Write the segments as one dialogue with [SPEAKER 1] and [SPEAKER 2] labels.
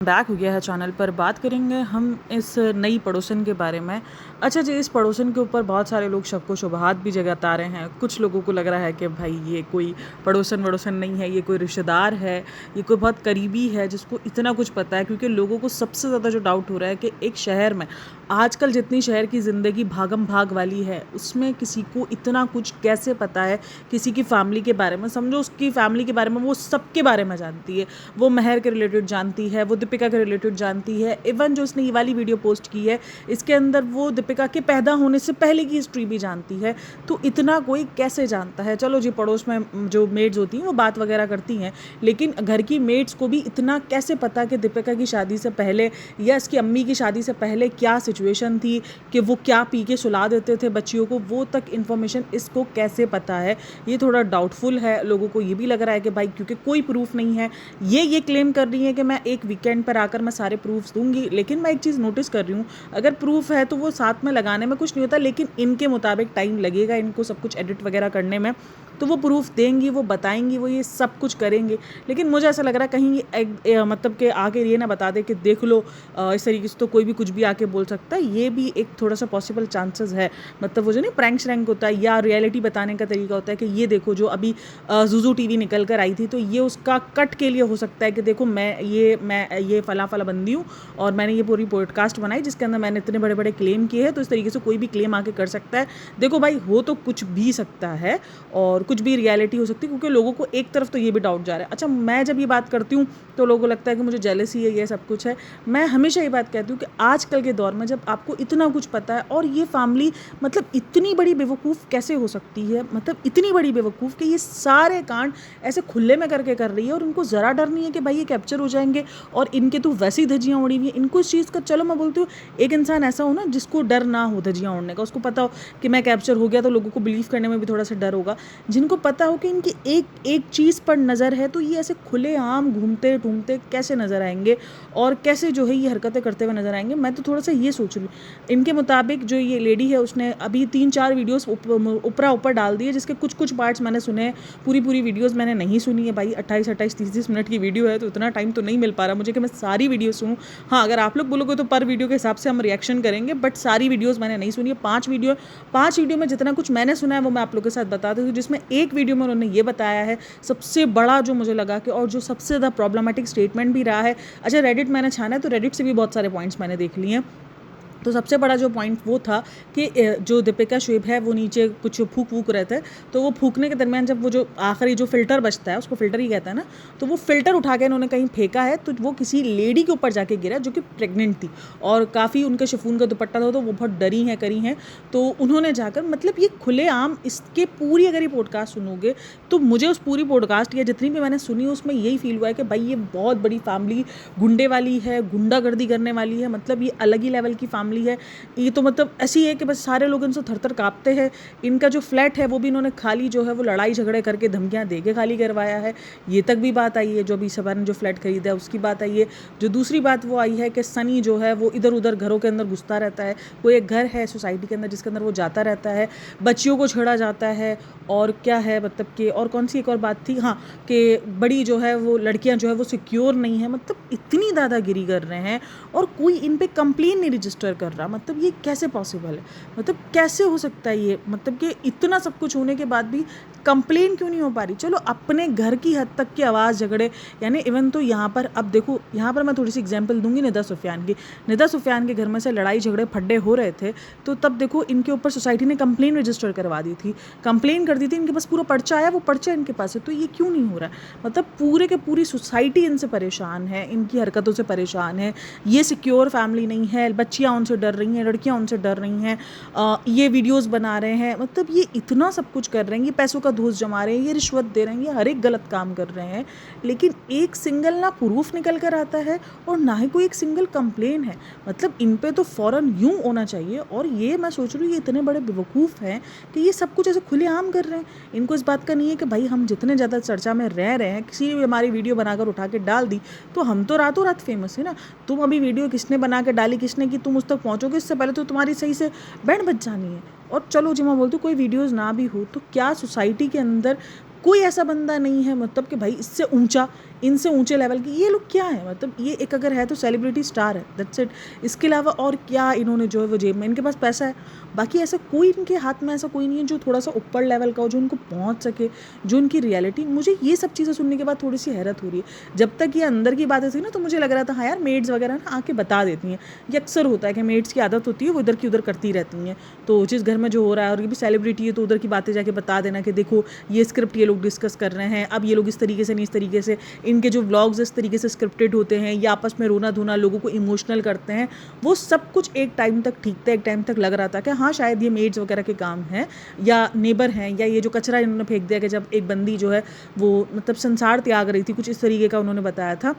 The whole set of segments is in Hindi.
[SPEAKER 1] बैक हो गया है चैनल पर। बात करेंगे हम इस नई पड़ोसन के बारे में। अच्छा जी, इस पड़ोसन के ऊपर बहुत सारे लोग शक व शुबहात भी जगाता रहे हैं। कुछ लोगों को लग रहा है कि भाई ये कोई पड़ोसन वड़ोसन नहीं है, ये कोई रिश्तेदार है, ये कोई बहुत करीबी है जिसको इतना कुछ पता है। क्योंकि लोगों को सबसे ज़्यादा जो डाउट हो रहा है कि एक शहर में आजकल जितनी शहर की ज़िंदगी भागम भाग वाली है, उसमें किसी को इतना कुछ कैसे पता है किसी की फैमिली के बारे में। समझो उसकी फैमिली के बारे में वो सबके बारे में जानती है। वो महर के रिलेटेड जानती है, वो दीपिका के रिलेटेड जानती है। इवन जो उसने ये वाली वीडियो पोस्ट की है, इसके अंदर वो दीपिका के पैदा होने से पहले की हिस्ट्री भी जानती है। तो इतना कोई कैसे जानता है? चलो जी, पड़ोस में जो मेड्स होती हैं वो बात वगैरह करती हैं, लेकिन घर की मेड्स को भी इतना कैसे पता कि दीपिका की शादी से पहले या इसकी अम्मी की शादी से पहले क्या सिचुएशन थी, कि वो क्या पी के सुला देते थे बच्चियों को, वो तक इन्फॉर्मेशन इसको कैसे पता है? ये थोड़ा डाउटफुल है। लोगों को ये भी लग रहा है कि भाई क्योंकि कोई प्रूफ नहीं है, ये क्लेम कर रही है कि मैं एक वीकेंड पर आकर मैं सारे प्रूफ्स दूंगी। लेकिन मैं एक चीज़ नोटिस कर रही हूँ, अगर प्रूफ है तो वो साथ में लगाने में कुछ नहीं होता, लेकिन इनके मुताबिक टाइम लगेगा इनको सब कुछ एडिट वगैरह करने में। तो वो प्रूफ देंगी, वो बताएंगी, वो ये सब कुछ करेंगे। लेकिन मुझे ऐसा लग रहा है कहीं मतलब कि आके ये ना बता दे कि देख लो इस तरीके से तो कोई भी कुछ भी आके बोल सकता है। ये भी एक थोड़ा सा पॉसिबल चांसेस है। मतलब वो जो नहीं प्रैंक श्रैंक होता है या रियलिटी बताने का तरीका होता है कि ये देखो जो अभी जुजू टीवी निकल कर आई थी, तो ये उसका कट के लिए हो सकता है कि देखो मैं ये फला फला बंदी हूँ और मैंने ये पूरी पॉडकास्ट बनाई जिसके अंदर मैंने इतने बड़े बड़े क्लेम किए हैं। तो इस तरीके से कोई भी क्लेम आके कर सकता है। देखो भाई, हो तो कुछ भी सकता है और कुछ भी रियलिटी हो सकती है, क्योंकि लोगों को एक तरफ तो ये भी डाउट जा रहा है। अच्छा, मैं जब ये बात करती हूँ तो लोगों को लगता है कि मुझे जेलसी है, ये सब कुछ है। मैं हमेशा ये बात कहती हूँ कि आजकल के दौर में जब आपको इतना कुछ पता है और ये फैमिली मतलब इतनी बड़ी बेवकूफ़ कैसे हो सकती है, मतलब इतनी बड़ी बेवकूफ़ कि ये सारे कांड ऐसे खुले में करके कर रही है और उनको ज़रा डर नहीं है कि भाई ये कैप्चर हो जाएंगे और इनके तो वैसे ही धज्जियाँ उड़ी हुई हैं। इनको इस चीज़ का, चलो मैं बोलती हूँ एक इंसान ऐसा हो ना जिसको डर ना हो धज्जियाँ उड़ने का, उसको पता हो कि मैं कैप्चर हो गया तो लोगों को बिलीव करने में भी थोड़ा सा डर होगा। जिनको पता हो कि इनकी एक चीज़ पर नज़र है, तो ये ऐसे खुलेआम घूमते ढूंढते कैसे नज़र आएंगे और कैसे जो है ये हरकतें करते हुए नज़र आएंगे। मैं तो थोड़ा सा ये सोच रही हूँ। इनके मुताबिक जो ये लेडी है उसने अभी 3-4 वीडियोस ऊपर डाल दिए, जिसके कुछ पार्ट्स मैंने सुने। पूरी वीडियोस मैंने नहीं सुनी है भाई। 28-28 30-30 मिनट की वीडियो है, तो इतना टाइम तो नहीं मिल पा रहा मुझे कि मैं सारी वीडियो सुनूँ। हाँ, अगर आप लोग बोलोगे तो पर वीडियो के हिसाब से हम रिएक्शन करेंगे, बट सारी वीडियोस मैंने नहीं सुनी है। 5 वीडियो में जितना कुछ मैंने सुना है वो मैं आप लोग के साथ बता दूँ। जिसमें एक वीडियो में उन्होंने ये बताया है सबसे बड़ा जो मुझे लगा कि, और जो सबसे ज़्यादा प्रॉब्लमेटिक स्टेटमेंट भी रहा है। अच्छा, रेडिट मैंने छाना है तो रेडिट से भी बहुत सारे पॉइंट्स मैंने देख लिए हैं। तो सबसे बड़ा जो पॉइंट वो था कि जो दीपिका शुएब है वो नीचे कुछ फूक रहे थे, तो वो फूकने के दरमियान जब वो जो आखिरी जो फिल्टर बचता है, उसको फिल्टर ही कहता है ना, तो वो फिल्टर उठा के इन्होंने कहीं फेंका है, तो वो किसी लेडी के ऊपर जाके गिरा जो कि प्रेग्नेंट थी और काफ़ी उनके शिफॉन का दुपट्टा था, तो वो बहुत डरी हैं करी हैं। तो उन्होंने जाकर, मतलब ये खुलेआम इसके पूरी अगर ये पॉडकास्ट सुनोगे तो मुझे उस पूरी पॉडकास्ट या जितनी भी मैंने सुनी उसमें यही फील हुआ है कि भाई ये बहुत बड़ी फैमिली गुंडे वाली है, गुंडागर्दी करने वाली है। मतलब ये अलग ही लेवल की फैमिली है। ये तो मतलब ऐसी है कि बस सारे लोग इनसे थर थर काँपते हैं। इनका जो फ्लैट है वो भी इन्होंने खाली जो है वो लड़ाई झगड़े करके धमकियाँ दे के खाली करवाया है। ये तक भी बात आई है। जो अभी सभा ने जो फ्लैट खरीदा है उसकी बात आई है। जो दूसरी बात वो आई है कि सनी जो है वो इधर उधर घरों के अंदर घुसता रहता है। कोई एक घर है सोसाइटी के अंदर जिसके अंदर वो जाता रहता है, बच्चियों को छेड़ा जाता है। और क्या है मतलब कि, और कौन सी एक और बात थी, हाँ, कि बड़ी जो है वो लड़कियां जो है वो सिक्योर नहीं है। मतलब इतनी दादागिरी कर रहे हैं और कोई इन पे कंप्लेन नहीं रजिस्टर कर रहा। मतलब ये कैसे पॉसिबल है? मतलब कैसे हो सकता है ये? मतलब कि इतना सब कुछ होने के बाद भी कंप्लेन क्यों नहीं हो पा रही? चलो अपने घर की हद तक की आवाज़ झगड़े, यानी इवन तो यहाँ पर अब देखो, यहाँ पर मैं थोड़ी सी एग्जांपल दूंगी निदा सुफियान की। निदा सुफियान के घर में से लड़ाई झगड़े फड्डे हो रहे थे, तो तब देखो इनके ऊपर सोसाइटी ने कंप्लेन रजिस्टर करवा दी थी, कंप्लेन कर दी थी। इनके पास पूरा पर्चा आया, वो पर्चा इनके पास है। तो ये क्यों नहीं हो रहा है? मतलब पूरे के पूरी सोसाइटी इनसे परेशान है, इनकी हरकतों से परेशान है। ये सिक्योर फैमिली नहीं है, बच्चियाँ उनसे डर रही हैं, लड़कियाँ उनसे डर रही हैं। ये वीडियोस बना रहे हैं, मतलब ये इतना सब कुछ कर रहे हैं, ये पैसों का धूस जमा रहे हैं, ये रिश्वत दे रहे हैं, ये हर एक गलत काम कर रहे हैं। लेकिन एक सिंगल ना प्रूफ निकल कर आता है और ना ही कोई एक सिंगल कंप्लेन है। मतलब इन पे तो फ़ौरन यूँ होना चाहिए। और ये मैं सोच रही हूँ ये इतने बड़े बेवकूफ़ हैं कि ये सब कुछ ऐसे खुलेआम कर रहे हैं। इनको इस बात का नहीं है कि भाई हम जितने ज़्यादा चर्चा में रह रहे हैं, किसी भी हमारी वीडियो बनाकर उठा के डाल दी तो हम तो रातों रात फेमस है ना। तुम अभी वीडियो किसने बना के डाली, किसने की, तुम उस तक पहुँचोगे इससे पहले तो तुम्हारी सही से बैंड बज जानी है। और चलो जी मैं बोलती हूँ कोई वीडियोज़ ना भी हो तो क्या सोसाइटी के अंदर कोई ऐसा बंदा नहीं है मतलब कि भाई इससे ऊंचा, इनसे ऊंचे लेवल की ये लोग क्या है, मतलब ये एक अगर है तो सेलिब्रिटी स्टार है, दैट्स इट। इसके अलावा और क्या इन्होंने जो है वो जेब में, इनके पास पैसा है, बाकी ऐसा कोई इनके हाथ में ऐसा कोई नहीं है जो थोड़ा सा ऊपर लेवल का हो, जो उनको पहुंच सके, जो उनकी रियलिटी। मुझे ये सब चीज़ें सुनने के बाद थोड़ी सी हैरत हो रही है। जब तक ये अंदर की बातें थी ना तो मुझे लग रहा था हाँ यार मेड्स वगैरह ना आके बता देती हैं, ये अक्सर होता है कि मेड्स की आदत होती है वो इधर की उधर करती रहती हैं, तो जिस घर में जो हो रहा है और ये भी सेलिब्रिटी है तो उधर की बातें जाके बता देना कि देखो ये स्क्रिप्ट ये लोग डिस्कस कर रहे हैं, अब ये लोग इस तरीके से नहीं इस तरीके से, इनके जो व्लॉग्स इस तरीके से स्क्रिप्टेड होते हैं, ये आपस में रोना धोना लोगों को इमोशनल करते हैं। वो सब कुछ एक टाइम तक ठीक था, एक टाइम तक लग रहा था कि हाँ शायद ये मेड्स वगैरह के काम है या नेबर हैं, या ये जो कचरा इन्होंने फेंक दिया कि जब एक बंदी जो है वो मतलब संसार त्याग रही थी, कुछ इस तरीके का उन्होंने बताया था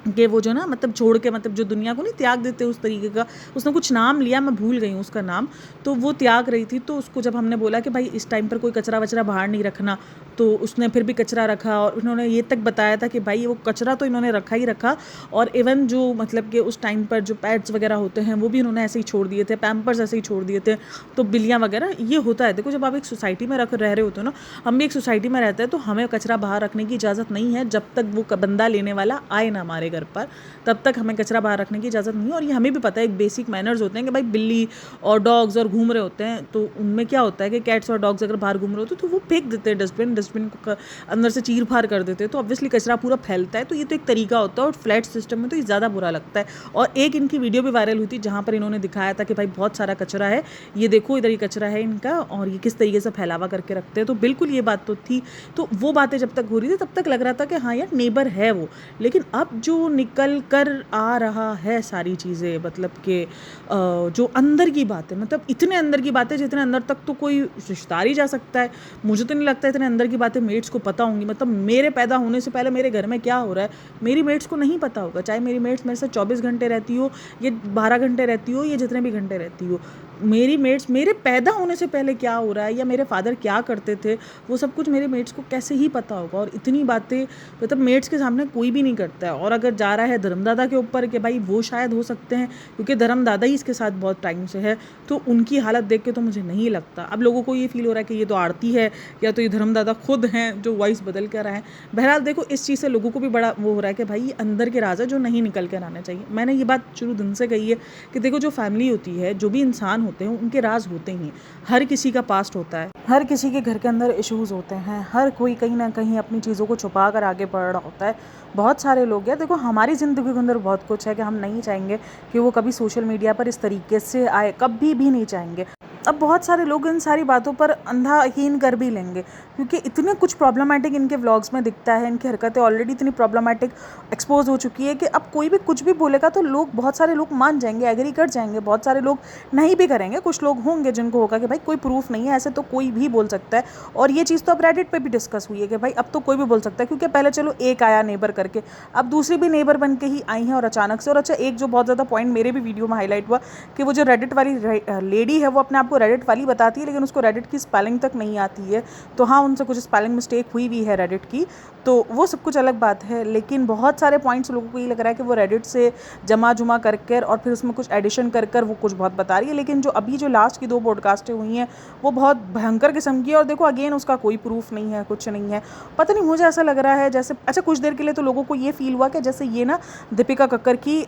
[SPEAKER 1] कि वो जो ना मतलब छोड़ के मतलब जो दुनिया को नहीं त्याग देते उस तरीके का, उसने कुछ नाम लिया मैं भूल गई हूँ उसका नाम, तो वो त्याग रही थी। तो उसको जब हमने बोला कि भाई इस टाइम पर कोई कचरा वचरा बाहर नहीं रखना, तो उसने फिर भी कचरा रखा, और उन्होंने ये तक बताया था कि भाई वो कचरा तो इन्होंने रखा ही रखा, और इवन जो मतलब कि उस टाइम पर जो पैड्स वगैरह होते हैं वो भी उन्होंने ऐसे ही छोड़ दिए थे, पैम्पर्स ऐसे ही छोड़ दिए थे, तो बिल्लियाँ वगैरह ये होता है। देखो जब आप एक सोसाइटी में रह रहे होते हो ना, हम भी एक सोसाइटी में रहते हैं, तो हमें कचरा बाहर रखने की इजाज़त नहीं है जब तक वो बंदा लेने वाला आए ना हमारे घर पर, तब तक हमें कचरा बाहर रखने की इजाज़त नहीं है। और ये हमें भी पता है, एक बेसिक मैनर्स होते हैं कि भाई बिल्ली और डॉग्स और घूम रहे होते हैं, तो उनमें क्या होता है कि कैट्स और डॉग्स अगर बाहर घूम रहे होते हैं तो वो फेंक देते हैं डस्टबिन को अंदर से चीर फाड़ कर देते हैं, तो ऑब्वियसली कचरा पूरा फैलता है। तो ये तो एक तरीका होता है, और फ्लैट सिस्टम में तो ये ज़्यादा बुरा लगता है। और एक इनकी वीडियो भी वायरल हुई थी जहाँ पर इन्होंने दिखाया था कि भाई बहुत सारा कचरा है, ये देखो इधर ही कचरा है इनका, और ये किस तरीके से फैलावा करके रखते हैं। तो बिल्कुल ये बात तो थी। तो वो बातें जब तक हो रही थी तब तक लग रहा था कि हाँ यार नेबर है वो, लेकिन अब जो निकल कर आ रहा है सारी चीज़ें, मतलब कि जो अंदर की बातें, मतलब इतने अंदर की बातें जितने अंदर तक तो कोई रिश्तेदार ही जा सकता है। मुझे तो नहीं लगता इतने अंदर की बातें मेट्स को पता होंगी। मतलब मेरे पैदा होने से पहले मेरे घर में क्या हो रहा है मेरी मेट्स को नहीं पता होगा, चाहे मेरी मेट्स मेरे साथ 24 घंटे रहती हो, या 12 घंटे रहती हो, या जितने भी घंटे रहती हो। मेरी मेट्स मेरे पैदा होने से पहले क्या हो रहा है, या मेरे फादर क्या करते थे, वो सब कुछ मेरे मेट्स को कैसे ही पता होगा। और इतनी बातें मतलब मेट्स के सामने कोई भी नहीं करता है। और अगर जा रहा है धर्मदादा के ऊपर कि भाई वो शायद हो सकते हैं, क्योंकि धर्मदादा ही इसके साथ बहुत टाइम से है, तो उनकी हालत देख के तो मुझे नहीं लगता। अब लोगों को ये फील हो रहा है कि ये तो आरती है, या तो ये धर्मदादा खुद हैं जो वॉइस बदल कर आए हैं। बहरहाल देखो इस चीज़ से लोगों को भी बड़ा वो हो रहा है कि भाई ये अंदर के राज है जो नहीं निकल कर आना चाहिए। मैंने ये बात शुरू दिन से कही है कि देखो जो फैमिली होती है, जो भी इंसान होते हैं, उनके राज होते ही। हर किसी का पास्ट होता है, हर किसी के घर के अंदर इश्यूज़ होते हैं, हर कोई कहीं ना कहीं अपनी चीज़ों को छुपा कर आगे बढ़ रहा होता है। बहुत सारे लोग हैं, देखो हमारी ज़िंदगी के अंदर बहुत कुछ है कि हम नहीं चाहेंगे कि वो कभी सोशल मीडिया पर इस तरीके से आए, कभी भी नहीं चाहेंगे। अब बहुत सारे लोग इन सारी बातों पर अंधा यकीन कर भी लेंगे, क्योंकि इतने कुछ प्रॉब्लमैटिक इनके व्लॉग्स में दिखता है, इनकी हरकतें ऑलरेडी इतनी प्रॉब्लमैटिक एक्सपोज हो चुकी है कि अब कोई भी कुछ भी बोलेगा तो लोग, बहुत सारे लोग मान जाएंगे, एग्री कर जाएंगे, बहुत सारे लोग नहीं भी करेंगे। कुछ लोग होंगे जिनको होगा कि भाई कोई प्रूफ नहीं है, ऐसे तो कोई भी बोल सकता है। और ये चीज़ तो अब रेडिट पे भी डिस्कस हुई है कि भाई अब तो कोई भी बोल सकता है, क्योंकि पहले चलो एक आया नेबर करके, अब दूसरी भी नेबर बन के ही आई हैं और अचानक से। और अच्छा एक जो बहुत ज़्यादा पॉइंट मेरे भी वीडियो में हाईलाइट हुआ कि वो जो रेडिट वाली लेडी है वो अपने आप को रेडिट वाली बताती है, लेकिन उसको रेडिट की स्पेलिंग तक नहीं आती है। तो हाँ उनसे कुछ स्पेलिंग मिस्टेक हुई भी है रेडिट की, तो वो सब कुछ अलग बात है। लेकिन बहुत सारे पॉइंट्स लोगों को ये लग रहा है कि वो रेडिट से जमा जुमा कर कर और फिर उसमें कुछ एडिशन कर कर वो कुछ बहुत बता रही है। लेकिन जो अभी जो लास्ट की 2 पॉडकास्टें हुई हैं वो बहुत भयंकर किस्म की है। और देखो अगेन उसका कोई प्रूफ नहीं है, कुछ नहीं है। पता नहीं, मुझे ऐसा लग रहा है जैसे, अच्छा कुछ देर के लिए तो लोगों को ये फील हुआ कि जैसे ये ना दीपिका कक्कर की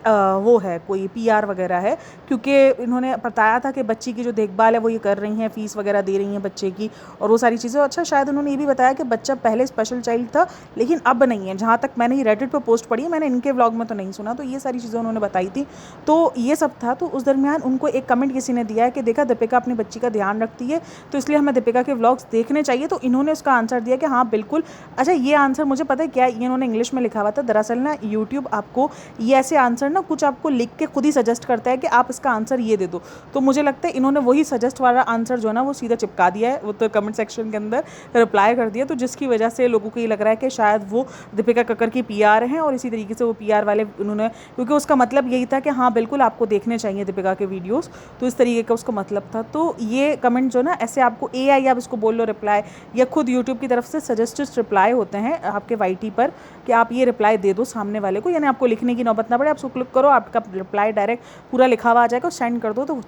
[SPEAKER 1] वो है, कोई पीआर वगैरह है, क्योंकि इन्होंने बताया था कि बच्ची की जो देखभाल है वो ये कर रही हैं, फीस वगैरह दे रही हैं बच्चे की और वो सारी चीज़ें। अच्छा शायद उन्होंने ये भी बताया कि बच्चा पहले स्पेशल चाइल्ड था लेकिन अब नहीं है, जहाँ तक मैंने रेडिट पर पोस्ट पढ़ी है, मैंने इनके व्लॉग में तो नहीं सुना। तो ये सारी चीज़ें उन्होंने बताई थी, तो ये सब था। तो उस दरमियान उनको एक कमेंट किसी ने दिया है कि देखा दीपिका अपनी बच्ची का ध्यान रखती है तो इसलिए हमें दीपिका के व्लॉग्स देखने चाहिए। तो इन्होंने उसका आंसर दिया कि हाँ बिल्कुल। अच्छा ये आंसर मुझे पता है क्या, ये इन्होंने इंग्लिश में लिखा हुआ था। दरअसल ना यूट्यूब आपको ये ऐसे आंसर ना कुछ आपको लिख के खुद ही सजेस्ट करता है कि आप इसका आंसर ये दे दो। तो मुझे लगता है इन्होंने वही सजेस्ट वाला आंसर जो है ना वो सीधा चिपका दिया है, वो तो कमेंट सेक्शन के अंदर रिप्लाई कर दिया। तो जिसकी वजह से लोगों को ये लग रहा है कि शायद वो दीपिका कक्कर की पीआर हैं और इसी तरीके से वो पीआर वाले उन्होंने, क्योंकि उसका मतलब यही था कि हाँ बिल्कुल आपको देखने चाहिए दीपिका के वीडियोस, तो इस तरीके का उसका मतलब था। तो ये कमेंट जो ना ऐसे आपको एआई आप इसको बोल लो रिप्लाई, या खुद यूट्यूब की तरफ से सजेस्टेड रिप्लाई होते हैं आपके वाईटी पर कि आप ये रिप्लाई दे दो सामने वाले को, यानी आपको लिखने की नौबत ना पड़े, आप उसको क्लिक करो, आपका रिप्लाई डायरेक्ट पूरा लिखा हुआ आ जाएगा, सेंड कर दो। तो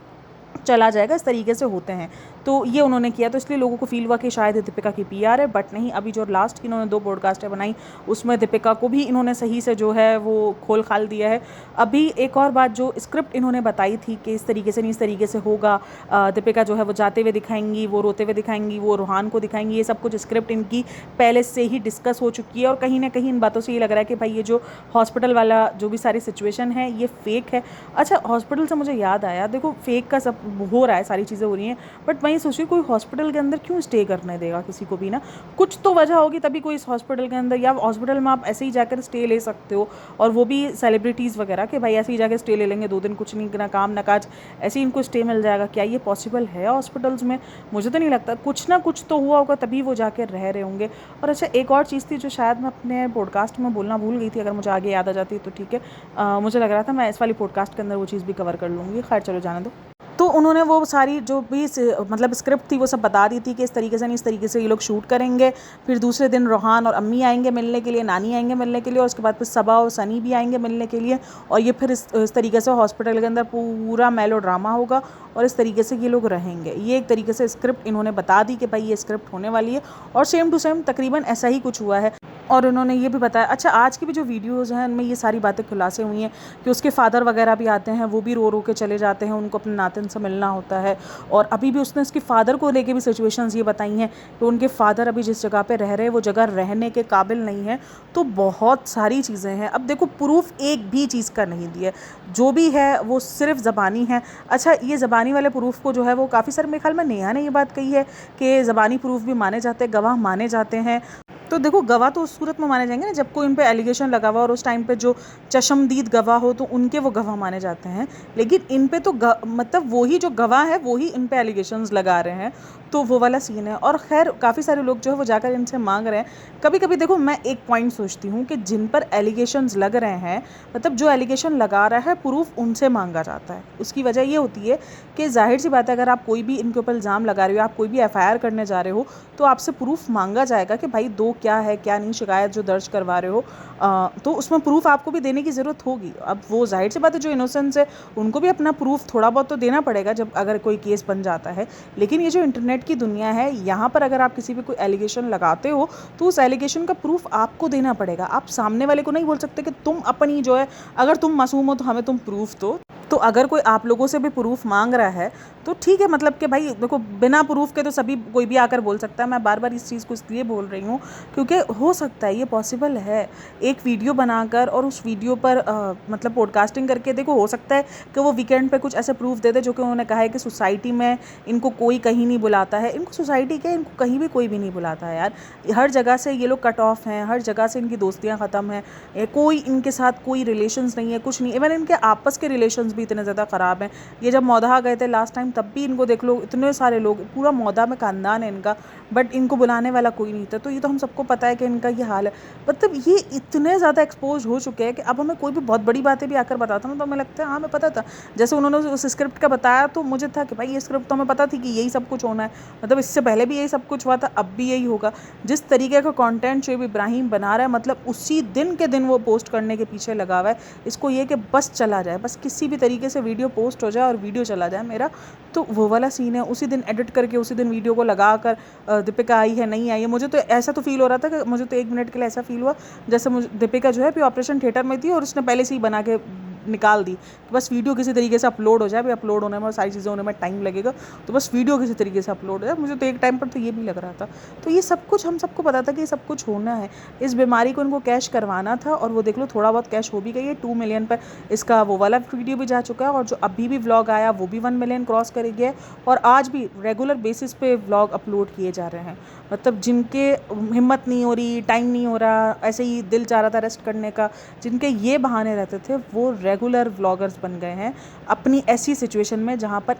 [SPEAKER 1] चला जाएगा, इस तरीके से होते हैं। तो ये उन्होंने किया, तो इसलिए लोगों को फ़ील हुआ कि शायद ये दीपिका की पीआर है, बट नहीं। अभी जो लास्ट की इन्होंने 2 पॉडकास्टें बनाई, उसमें दीपिका को भी इन्होंने सही से जो है वो खोल-खाल दिया है। अभी एक और बात, जो स्क्रिप्ट इन्होंने बताई थी कि इस तरीके से नहीं, इस तरीके से होगा, दीपिका जो है वो जाते हुए दिखाएँगी, वो रोते हुए दिखाएँगी, वो रोहान को दिखाएँगी, ये सब कुछ स्क्रिप्ट इनकी पहले से ही डिस्कस हो चुकी है। और कहीं न कहीं इन बातों से ये लग रहा है कि भाई ये जो हॉस्पिटल वाला जो भी सारी सिचुएशन है, ये फ़ेक है। अच्छा, हॉस्पिटल से मुझे याद आया, देखो फ़ेक का सब हो रहा है, सारी चीज़ें हो रही हैं, बट मैं ये सोच रही हूँ कोई हॉस्पिटल के अंदर क्यों स्टे करने देगा किसी को भी ना? कुछ तो वजह होगी, तभी कोई इस हॉस्पिटल के अंदर, या हॉस्पिटल में आप ऐसे ही जाकर स्टे ले सकते हो, और वो भी सेलिब्रिटीज़ वगैरह के भाई ऐसे ही जाकर स्टे ले लेंगे 2 दिन, कुछ नहीं, ना काम ना काज, ऐसे ही इनको स्टे मिल जाएगा। क्या ये पॉसिबल है हॉस्पिटल्स में? मुझे तो नहीं लगता। कुछ ना कुछ तो हुआ होगा, तभी वो जाके रह रहे होंगे। और अच्छा, एक और चीज़ थी जो शायद मैं अपने पॉडकास्ट में बोलना भूल गई थी, अगर मुझे आगे याद आ जाती तो ठीक है। मुझे लग रहा था मैं इस वाली पॉडकास्ट के अंदर वो चीज़ भी कवर कर लूँगी, खैर चलो जाने दो। तो उन्होंने वो सारी जो भी मतलब स्क्रिप्ट थी वो सब बता दी थी कि इस तरीके से नहीं, इस तरीके से ये लोग शूट करेंगे। फिर दूसरे दिन रोहान और अम्मी आएंगे मिलने के लिए, नानी आएंगे मिलने के लिए, और उसके बाद फिर सबा और सनी भी आएंगे मिलने के लिए, और ये फिर इस तरीके से हॉस्पिटल के अंदर पूरा मेलो ड्रामा होगा, और इस तरीके से ये लोग रहेंगे। ये एक तरीके से स्क्रिप्ट इन्होंने बता दी कि भाई ये स्क्रिप्ट होने वाली है, और सेम टू सेम तकरीबन ऐसा ही कुछ हुआ है। और उन्होंने ये भी बताया, अच्छा आज की भी जो वीडियोज़ हैं उनमें ये सारी बातें खुलासे हुई हैं कि उसके फादर वगैरह भी आते हैं, वो भी रो रो के चले जाते हैं, उनको अपने नातिन से मिलना होता है। और अभी भी उसने उसके फादर को लेके भी सिचुएशंस ये बताई हैं कि उनके फादर अभी जिस जगह पे रह रहे हैं वो जगह रहने के काबिल नहीं है। तो बहुत सारी चीज़ें हैं। अब देखो, प्रूफ एक भी चीज़ का नहीं दिया, जो भी है वो सिर्फ ज़बानी है। अच्छा, ये ज़बानी वाले प्रूफ को जो है वो काफ़ी सारे, मेरे ख्याल में नेहा ने ये बात कही है कि ज़बानी प्रूफ भी माने जाते हैं, गवाह माने जाते हैं। तो देखो, गवाह तो उस सूरत में माने जाएंगे ना जब कोई इन पे एलिगेशन लगा हुआ और उस टाइम पे जो चशमदीद गवाह हो, तो उनके वो गवाह माने जाते हैं। लेकिन इन पे तो मतलब वही जो गवाह है वही इन पे एलिगेशंस लगा रहे हैं, तो वो वाला सीन है। और खैर काफ़ी सारे लोग जो है वो जाकर इनसे मांग रहे हैं। कभी कभी देखो, मैं एक पॉइंट सोचती हूँ कि जिन पर एलिगेशंस लग रहे हैं, मतलब जो एलिगेशन लगा रहा है, प्रूफ उनसे मांगा जाता है। उसकी वजह ये होती है कि जाहिर सी बात है, अगर आप कोई भी इनके ऊपर इल्ज़ाम लगा रहे हो, आप कोई भी एफआईआर करने जा रहे हो, तो आपसे प्रूफ मांगा जाएगा कि भाई दो क्या है क्या नहीं, शिकायत जो दर्ज करवा रहे हो, तो उसमें प्रूफ आपको भी देने की ज़रूरत होगी। अब वो जाहिर सी बात है, जो इनोसेंस है उनको भी अपना प्रूफ थोड़ा बहुत तो देना पड़ेगा जब अगर कोई केस बन जाता है। लेकिन ये जो इंटरनेट की दुनिया है, यहाँ पर अगर आप किसी पे कोई एलिगेशन लगाते हो, तो उस एलिगेशन का प्रूफ आपको देना पड़ेगा। आप सामने वाले को नहीं बोल सकते कि तुम अपनी जो है, अगर तुम मासूम हो तो हमें तुम प्रूफ दो। तो अगर कोई आप लोगों से भी प्रूफ मांग रहा है तो ठीक है, मतलब कि भाई देखो, बिना प्रूफ के तो सभी कोई भी आकर बोल सकता है। मैं बार बार इस चीज़ को इसलिए बोल रही हूँ क्योंकि हो सकता है, ये पॉसिबल है, एक वीडियो बनाकर और उस वीडियो पर मतलब पॉडकास्टिंग करके, देखो हो सकता है कि वो वीकेंड पे कुछ ऐसे प्रूफ दे दे जो कि उन्होंने कहा है कि सोसाइटी में इनको कोई कहीं नहीं बुलाता है। इनको सोसाइटी क्या, इनको कहीं भी कोई भी नहीं बुलाता है यार। हर जगह से ये लोग कट ऑफ हैं, हर जगह से इनकी दोस्तियाँ ख़त्म हैं, कोई इनके साथ कोई रिलेशंस नहीं है, कुछ नहीं। इवन इनके आपस के रिलेशंस भी इतने ज़्यादा ख़राब हैं। ये जब मौदा गए थे लास्ट टाइम, तब भी इनको देख लो, इतने सारे लोग, पूरा मौदा में ख़ानदान है इनका, बट इनको बुलाने वाला कोई नहीं था। तो ये तो हम सबको पता है कि इनका ये हाल है। मतलब ये इतने ज़्यादा एक्सपोज हो चुके हैं कि अब हमें कोई भी बहुत बड़ी बातें भी आकर बताता ना, तो हमें लगता है हाँ हमें पता था। जैसे उन्होंने उस स्क्रिप्ट का बताया, तो मुझे था कि भाई ये स्क्रिप्ट तो हमें पता थी कि यही सब कुछ होना है, मतलब इससे पहले भी यही सब कुछ हुआ था, अब भी यही होगा। जिस तरीके का कंटेंट शोएब इब्राहिम बना रहा है, मतलब उसी दिन के दिन वो पोस्ट करने के पीछे लगा हुआ है। इसको ये कि बस चला जाए, बस किसी भी तरीके से वीडियो पोस्ट हो जाए और वीडियो चला जाए मेरा, तो वो वाला सीन है। उसी दिन एडिट करके उसी दिन वीडियो को लगा कर दीपिका आई है नहीं आई है, मुझे तो ऐसा तो फील हो रहा था कि मुझे तो 1 मिनट के लिए ऐसा फील हुआ जैसे मुझे दीपिका जो है अभी ऑपरेशन थिएटर में थी और उसने पहले से ही बना के निकाल दी, तो बस वीडियो किसी तरीके से अपलोड हो जाए। भाई अपलोड होने में और सारी चीज़ें होने में टाइम लगेगा, तो बस वीडियो किसी तरीके से अपलोड हो जाए। मुझे तो एक टाइम पर तो ये भी लग रहा था। तो ये सब कुछ हम सबको पता था कि ये सब कुछ होना है। इस बीमारी को इनको कैश करवाना था, और वो देख लो थोड़ा बहुत कैश हो भी गई है। 2 मिलियन पर इसका वो वाला वीडियो भी जा चुका है, और जो अभी भी व्लॉग आया वो भी 1 मिलियन क्रॉस कर गया है, और आज भी रेगुलर बेसिस पे व्लॉग अपलोड किए जा रहे हैं। मतलब जिनके हिम्मत नहीं हो रही, टाइम नहीं हो रहा, ऐसे ही दिल चाह रहा था रेस्ट करने का, जिनके ये बहाने रहते थे, वो रेगुलर व्लॉगर्स बन गए हैं अपनी ऐसी सिचुएशन में जहाँ पर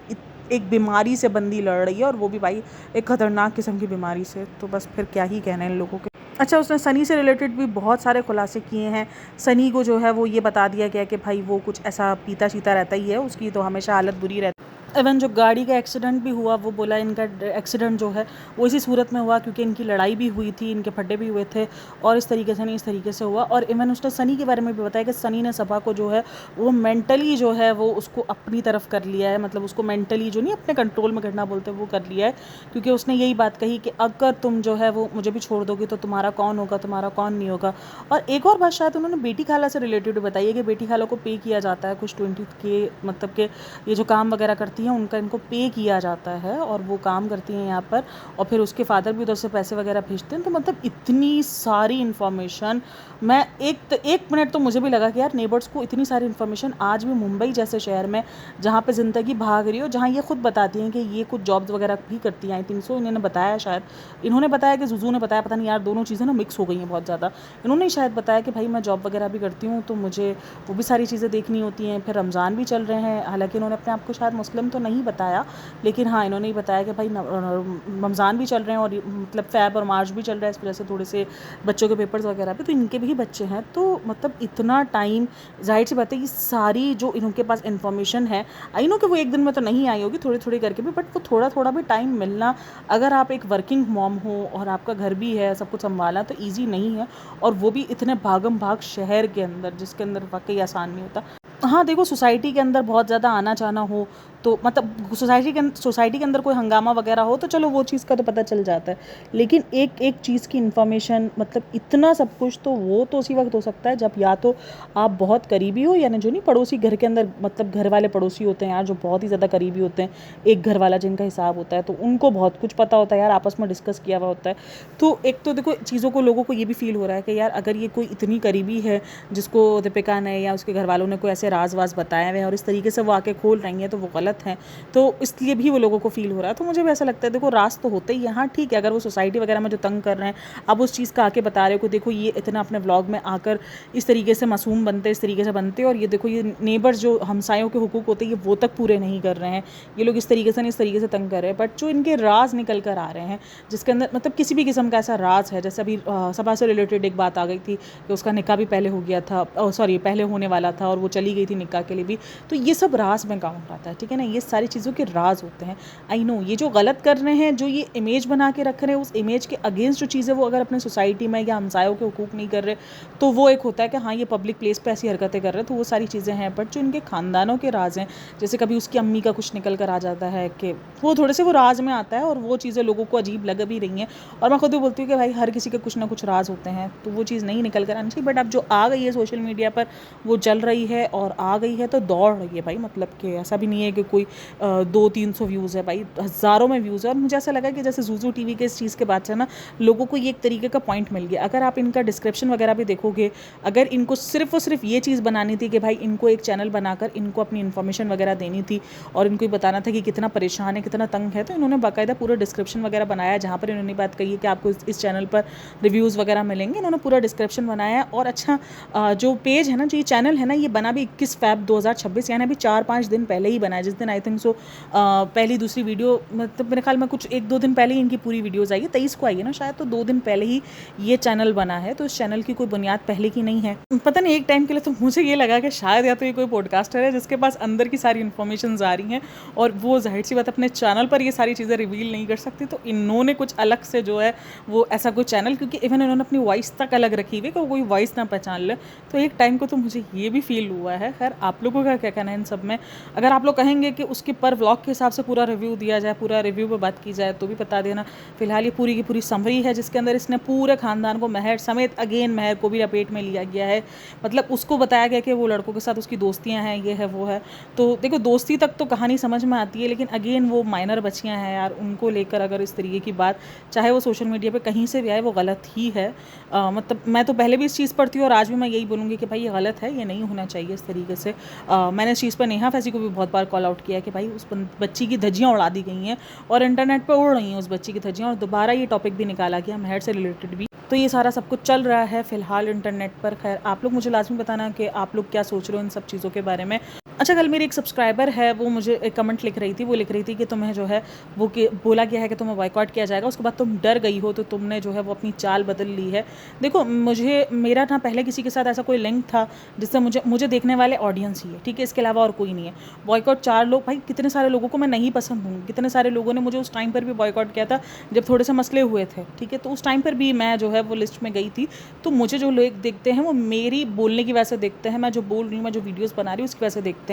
[SPEAKER 1] एक बीमारी से बंदी लड़ रही है, और वो भी भाई एक खतरनाक किस्म की बीमारी से। तो बस फिर क्या ही कहना है इन लोगों के। अच्छा, उसने सनी से रिलेटेड भी बहुत सारे खुलासे किए हैं। सनी को जो है वो ये बता दिया गया कि भाई वो कुछ ऐसा पीता शीता रहता ही है, उसकी तो हमेशा हालत बुरी रहती है। इवन जो गाड़ी का एक्सीडेंट भी हुआ वो बोला इनका एक्सीडेंट जो है वो इसी सूरत में हुआ क्योंकि इनकी लड़ाई भी हुई थी, इनके फड्डे भी हुए थे और इस तरीके से नहीं इस तरीके से हुआ। और इवन उसने सनी के बारे में भी बताया कि सनी ने सभा को जो है वो मेंटली जो है वो उसको अपनी तरफ कर लिया है, मतलब उसको मेंटली जो नहीं अपने कंट्रोल में करना बोलते वो कर लिया है, क्योंकि उसने यही बात कही कि अगर तुम जो है वो मुझे भी छोड़ दोगे तो तुम्हारा कौन होगा, तुम्हारा कौन नहीं होगा। और एक और बात शायद उन्होंने बेटी खाला से रिलेटेड बताई है कि बेटी खाला को पे किया जाता है कुछ 20K, मतलब कि ये जो काम वगैरह करती हैं उनका इनको पे किया जाता है और वो काम करती हैं यहाँ पर, और फिर उसके फादर भी उधर से पैसे वगैरह भेजते हैं। तो मतलब इतनी सारी इन्फॉर्मेशन, मैं एक मिनट तो मुझे भी लगा कि यार नेबर्स को इतनी सारी इन्फॉर्मेशन आज भी मुंबई जैसे शहर में जहाँ पे ज़िंदगी भाग रही हो, जहाँ ये खुद बताती हैं कि ये कुछ जॉब्स वगैरह भी करती हैं। आई थिंक सो इन्होंने बताया, शायद इन्होंने बताया कि जुजू ने बताया, पता नहीं यार, दोनों चीज़ें ना मिक्स हो गई हैं बहुत ज़्यादा। इन्होंने ही शायद बताया कि भाई मैं जॉब वगैरह भी करती हूँ तो मुझे वो भी सारी चीज़ें देखनी होती हैं। फिर रमज़ान भी चल रहे हैं, हालांकि इन्होंने अपने आप को शायद मुस्लिम तो नहीं बताया, लेकिन हाँ इन्होंने ही बताया कि भाई रमज़ान भी चल रहे हैं और मतलब फ़ैब और मार्च भी चल रहा है, इस वजह से थोड़े से बच्चों के पेपर्स वगैरह भी, तो इनके भी बच्चे हैं। तो मतलब इतना टाइम, जाहिर सी बात है, ये सारी जो इनके पास इन्फॉर्मेशन है, आई नो कि वो एक दिन में तो नहीं आई होगी, थोड़ी थोड़ी करके भी, बट वो थोड़ा थोड़ा भी टाइम मिलना, अगर आप एक वर्किंग मॉम हो और आपका घर भी है, सब कुछ संभालना तो ईजी नहीं है, और वो भी इतने भागम भाग शहर के अंदर जिसके अंदर वाकई आसान नहीं होता। हाँ देखो, सोसाइटी के अंदर बहुत ज़्यादा आना जाना हो तो मतलब सोसाइटी के अंदर कोई हंगामा वगैरह हो तो चलो वो चीज़ का तो पता चल जाता है, लेकिन एक एक चीज़ की इन्फॉर्मेशन, मतलब इतना सब कुछ, तो वो तो उसी वक्त हो सकता है जब या तो आप बहुत करीबी हो, यानी जो नहीं पड़ोसी घर के अंदर, मतलब घर वाले पड़ोसी होते हैं यार जो बहुत ही ज़्यादा करीबी होते हैं, एक घर वाला जिनका हिसाब होता है, तो उनको बहुत कुछ पता होता है यार, आपस में डिस्कस किया हुआ होता है। तो एक तो देखो चीज़ों को, लोगों को ये भी फील हो रहा है कि यार अगर ये कोई इतनी करीबी है जिसको दीपिका ने या उसके घर वालों ने कोई ऐसे राज वाज बताया हुए हैं और इस तरीके से वो आके खोल रही हैं तो वो गलत है, तो इसलिए भी वो लोगों को फील हो रहा है। तो मुझे भी ऐसा लगता है, देखो राज तो होते ही यहाँ, ठीक है, अगर वो सोसाइटी वगैरह में जो तंग कर रहे हैं, अब उस चीज़ का आके बता रहे हो कि देखो ये इतना अपने व्लॉग में आकर इस तरीके से मासूम बनते, इस तरीके से बनते, और ये देखो ये नेबर्स जो हमसायों के हुकूक होते हैं ये वो तक पूरे नहीं कर रहे हैं, ये लोग इस तरीके से नहीं, इस तरीके से तंग कर रहे हैं। बट जो इनके राज निकल कर आ रहे हैं, जिसके अंदर मतलब किसी भी किस्म का ऐसा राज है, जैसे अभी सभा से रिलेटेड एक बात आ गई थी कि उसका निकाह भी पहले हो गया था, सॉरी पहले होने वाला था, और वो चली गई थी निकाह के लिए भी, तो ये सब राज में काउंट आता है, ठीक है ना, ये सारी चीज़ों के राज होते हैं। आई नो ये जो गलत कर रहे हैं, जो ये इमेज बना के रख रहे हैं, उस इमेज के अगेंस्ट जो चीज़ें वो अगर अपने सोसाइटी में या हमसायों के हुकूक नहीं कर रहे, तो वो एक होता है कि हाँ ये पब्लिक प्लेस पे ऐसी हरकतें कर रहे हैं, तो वो सारी चीज़ें हैं। बट जो इनके खानदानों के राज हैं, जैसे कभी उसकी अम्मी का कुछ निकल कर आ जाता है कि वो थोड़े से वो राज में आता है, और वो चीज़ें लोगों को अजीब लग भी रही हैं, और मैं खुद भी बोलती हूँ कि भाई हर किसी के कुछ ना कुछ राज होते हैं, तो वो चीज़ नहीं निकल कर आनी चाहिए। बट अब जो आ गई है सोशल मीडिया पर, वो चल रही है और आ गई है तो दौड़ रही है भाई, मतलब कि ऐसा भी नहीं है कि कोई 200-300 व्यूज़ है भाई, हज़ारों में व्यूज़ है। और मुझे ऐसा लगा कि जैसे ज़ूज़ू टीवी के इस चीज़ के बाद से ना लोगों को ये एक तरीके का पॉइंट मिल गया। अगर आप इनका डिस्क्रिप्शन वगैरह भी देखोगे, अगर इनको सिर्फ और सिर्फ ये चीज़ बनानी थी कि भाई इनको एक चैनल बनाकर इनको अपनी इन्फॉर्मेशन वगैरह देनी थी और इनको ये बताना था कि कितना परेशान है, कितना तंग है, तो इन्होंने बाकायदा पूरा डिस्क्रिप्शन वगैरह बनाया, जहाँ पर इन्होंने बात कही है कि आपको इस चैनल पर रिव्यूज़ वगैरह मिलेंगे। इन्होंने पूरा डिस्क्रिप्शन बनाया है। और अच्छा जो पेज है ना, जो ये चैनल है ना, ये बना भी 21 फ़रवरी 2026, यानी अभी 4-5 दिन पहले ही बना है, जिस दिन आई थिंक सो पहली दूसरी वीडियो, मतलब मेरे ख्याल में कुछ 1-2 दिन पहले ही इनकी पूरी वीडियोज़ आई है, 23 को आई है ना शायद, तो 2 दिन पहले ही ये चैनल बना है। तो इस चैनल की कोई बुनियाद पहले की नहीं है। पता नहीं एक टाइम के लिए तो मुझे ये लगा कि शायद या तो ये कोई पॉडकास्टर है जिसके पास अंदर की सारी इन्फॉर्मेशन आ रही हैं और वो जाहिर सी बात अपने चैनल पर ये सारी चीज़ें रिवील नहीं कर सकती, तो इन्होंने कुछ अलग से जो है वो ऐसा कोई चैनल, क्योंकि इवन इन्होंने अपनी वॉइस तक अलग रखी हुई कि कोई वॉइस ना पहचान ले, तो एक टाइम को तो मुझे ये भी फील हुआ है। खैर आप लोगों का क्या कहना है इन सब में? अगर आप लोग कहेंगे कि उसके पर व्लॉग के हिसाब से पूरा रिव्यू दिया जाए, पूरा रिव्यू पर बात की जाए, तो भी बता देना। फिलहाल ये पूरी की पूरी समरी है जिसके अंदर इसने पूरे खानदान को, महर समेत अगेन महर को भी लपेट में लिया गया है। मतलब उसको बताया गया कि वो लड़कों के साथ उसकी दोस्तियां हैं, ये है वो है। तो देखो दोस्ती तक तो कहानी समझ में आती है, लेकिन अगेन वो माइनर बच्चियां हैं यार, उनको लेकर अगर इस तरीके की बात, चाहे वो सोशल मीडिया पे कहीं से भी आए, वो गलत ही है। मतलब मैं तो पहले भी इस चीज़ पर थी और आज भी मैं यही बोलूँगी कि भाई ये गलत है, ये नहीं होना चाहिए इस तरीके से। मैंने इस चीज़ पर नेहा फैसी को भी बहुत बार कॉल आउट किया कि भाई उस बच्ची की धज्जियाँ उड़ा दी गई हैं और इंटरनेट पर उड़ रही हैं उस बच्ची की धज्जियाँ, और दोबारा ये टॉपिक भी निकाला गया महर से रिलेटेड भी। तो ये सारा सब कुछ चल रहा है फिलहाल इंटरनेट पर। खैर आप लोग मुझे लाजमी बताना कि आप लोग क्या सोच रहे हो इन सब चीज़ों के बारे में। अच्छा, कल मेरी एक सब्सक्राइबर है, वो मुझे एक कमेंट लिख रही थी, वो लिख रही थी कि तुम्हें जो है वो कि बोला गया है कि तुम्हें बॉयकॉट किया जाएगा, उसके बाद तुम डर गई हो, तो तुमने जो है वो अपनी चाल बदल ली है। देखो, मुझे मेरा ना पहले किसी के साथ ऐसा कोई लिंक था जिससे मुझे मुझे देखने वाले ऑडियंस ही है, ठीक है? इसके अलावा और कोई नहीं है। बॉयकॉट 4 लोग, भाई कितने सारे लोगों को मैं नहीं पसंद हूँ, कितने सारे लोगों ने मुझे उस टाइम पर भी बॉयकॉट किया था जब थोड़े से मसले हुए थे, ठीक है? तो उस टाइम पर भी मैं जो है वो लिस्ट में गई थी। तो मुझे जो लोग देखते हैं वो मेरी बोलने की वजह से देखते हैं, मैं जो बोल रही हूँ, मैं जो वीडियोज़ बना रही हूँ उसकी वजह से देखते हैं।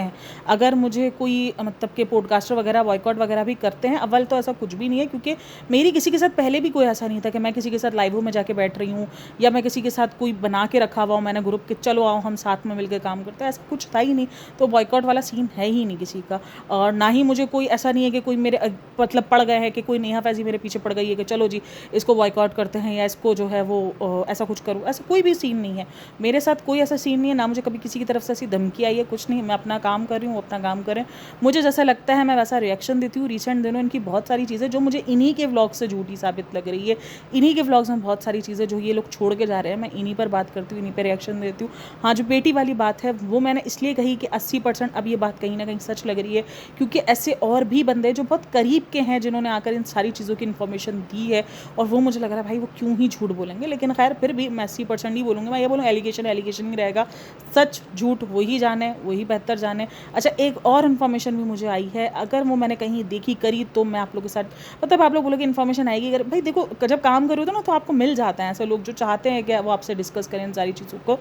[SPEAKER 1] अगर मुझे कोई मतलब के पॉडकास्टर वगैरह बॉयकॉट वगैरह भी करते हैं, अव्वल तो ऐसा कुछ भी नहीं है, क्योंकि मेरी किसी के साथ पहले भी कोई ऐसा नहीं था कि मैं किसी के साथ लाइव में जाके बैठ रही हूँ या मैं किसी के साथ कोई बना के रखा हुआ हूँ मैंने ग्रुप के, चलो आओ हम साथ में मिलकर काम करते हैं, ऐसा कुछ था ही नहीं। तो बॉयकॉट वाला सीन है ही नहीं किसी का। और ना ही मुझे कोई ऐसा नहीं है कि कोई मेरे मतलब पड़ गए हैं कि कोई नेहा फैज़ी मेरे पीछे पड़ गई है कि चलो जी इसको बॉयकॉट करते हैं या इसको जो है वो ऐसा कुछ करूँ, ऐसा कोई भी सीन नहीं है मेरे साथ। कोई ऐसा सीन नहीं है, ना मुझे कभी किसी की तरफ से ऐसी धमकी आई है, कुछ नहीं। मैं अपना काम कर रही हूँ, अपना काम करें, मुझे जैसा लगता है मैं वैसा रिएक्शन देती हूँ। रिसेंट दिनों इनकी बहुत सारी चीज़ें जो मुझे इन्हीं के व्लॉग से झूठी साबित लग रही है, इन्हीं के व्लॉग्स में बहुत सारी चीज़ें जो ये लोग छोड़ के जा रहे हैं, मैं इन्हीं पर बात करती हूँ, इन्हीं पर रिएक्शन देती हूँ। हाँ, जो बेटी वाली बात है वो मैंने इसलिए कही कि 80% अब ये बात कहीं ना कहीं सच लग रही है, क्योंकि ऐसे और भी बंदे जो बहुत करीब के हैं जिन्होंने आकर इन सारी चीज़ों की इन्फॉर्मेशन दी है, और वो मुझे लग रहा है भाई वो क्यों ही झूठ बोलेंगे। लेकिन खैर फिर भी मैं 80% नहीं बोलूँगी, मैं ये बोलूँ एलिगेशन एलिगेशन ही रहेगा, सच झूठ वही जाने, वही बेहतर जाने। अच्छा, एक और इन्फॉर्मेशन भी मुझे आई है, अगर वो मैंने कहीं देखी करी तो मैं आप लोगों के साथ, मतलब आप लोग बोलोगे इन्फॉर्मेशन आएगी, अगर भाई देखो जब काम करो तो ना तो आपको मिल जाता है ऐसे लोग जो चाहते हैं कि वो आपसे डिस्कस करें इन सारी चीज़ों को,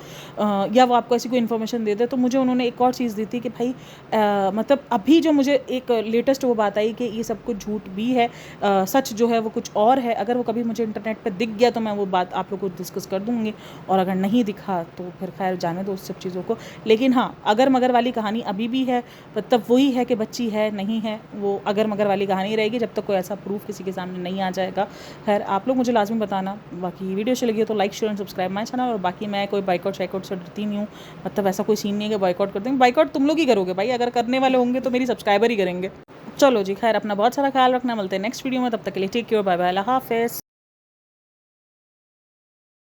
[SPEAKER 1] या वो आपको ऐसी कोई इन्फॉर्मेशन दे दे। तो मुझे उन्होंने एक और चीज़ दी थी कि भाई मतलब अभी जो मुझे एक लेटेस्ट वो बात आई कि ये सब कुछ झूठ भी है, सच जो है वो कुछ और है। अगर वो कभी मुझे इंटरनेट पर दिख गया तो मैं वो बात आप लोग को डिस्कस कर दूँगी, और अगर नहीं दिखा तो फिर खैर जाने दो उस सब चीज़ों को। लेकिन हाँ, अगर मगर वाली कहानी अभी भी है, मतलब वही है कि बच्ची है नहीं है, वो अगर मगर वाली कहानी रहेगी जब तक कोई ऐसा प्रूफ किसी के सामने नहीं आ जाएगा। खैर आप लोग मुझे लाजमी बताना। बाकी वीडियो अच्छी लगी हो तो like share and subscribe my channel. और बाकी मैं कोई बाइकआउट शाइकआउट से डरती नहीं हूँ, मतलब ऐसा कोई सीन नहीं है कि बाइकआउट कर देंगे। बाइकआउट तुम लोग ही करोगे भाई, अगर करने वाले होंगे तो मेरी सब्सक्राइबर ही करेंगे। चलो जी, खैर अपना बहुत सारा ख्याल रखना, मिलते हैं नेक्स्ट वीडियो में, तब तक के लिए टेक केयर, बाय बाय, अल्लाह हाफिज़।